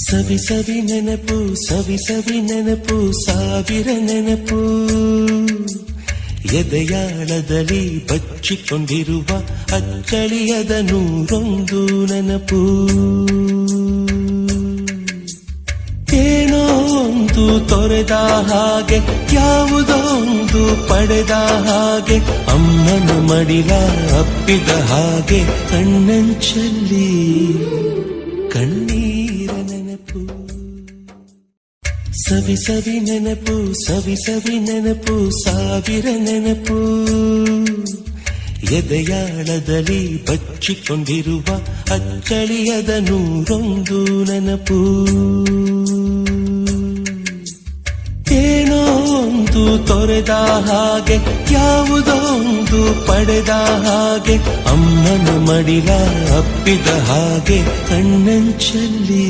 ಸವಿ ಸವಿ ನೆನಪು ಸವಿ ಸವಿ ನೆನಪು ಸಾವಿರ ನೆನಪು ಎದೆಯಾಳದಲ್ಲಿ ಬಚ್ಚಿಕೊಂಡಿರುವ ಅಚ್ಚಳಿಯದ ನೂರೊಂದು ನೆನಪು ಏನೋ ಒಂದು ತೊರೆದ ಹಾಗೆ ಯಾವುದೋ ಒಂದು ಪಡೆದ ಹಾಗೆ ಅಮ್ಮನ ಮಡಿಲ ಅಪ್ಪಿದ ಹಾಗೆ ಕಣ್ಣಂಚಲ್ಲಿ ಕಣ್ಣೀರ ನೆನಪು ಸವಿ ಸವಿ ನೆನಪು ಸವಿ ಸವಿ ನೆನಪು ಸಾವಿರ ನೆನಪು ಎದೆಯಾಳದಲ್ಲಿ ಬಚ್ಚಿಕೊಂಡಿರುವ ಅಚ್ಚಳಿಯದ ನೂರೊಂದು ನೆನಪು ಏನೋ ಒಂದು ತೊರೆದ ಹಾಗೆ ಯಾವುದೋ ಒಂದು ಪಡೆದ ಹಾಗೆ ಅಮ್ಮನ ಮಡಿಲ ಅಪ್ಪಿದ ಹಾಗೆ ಕಣ್ಣಂಚಲ್ಲಿ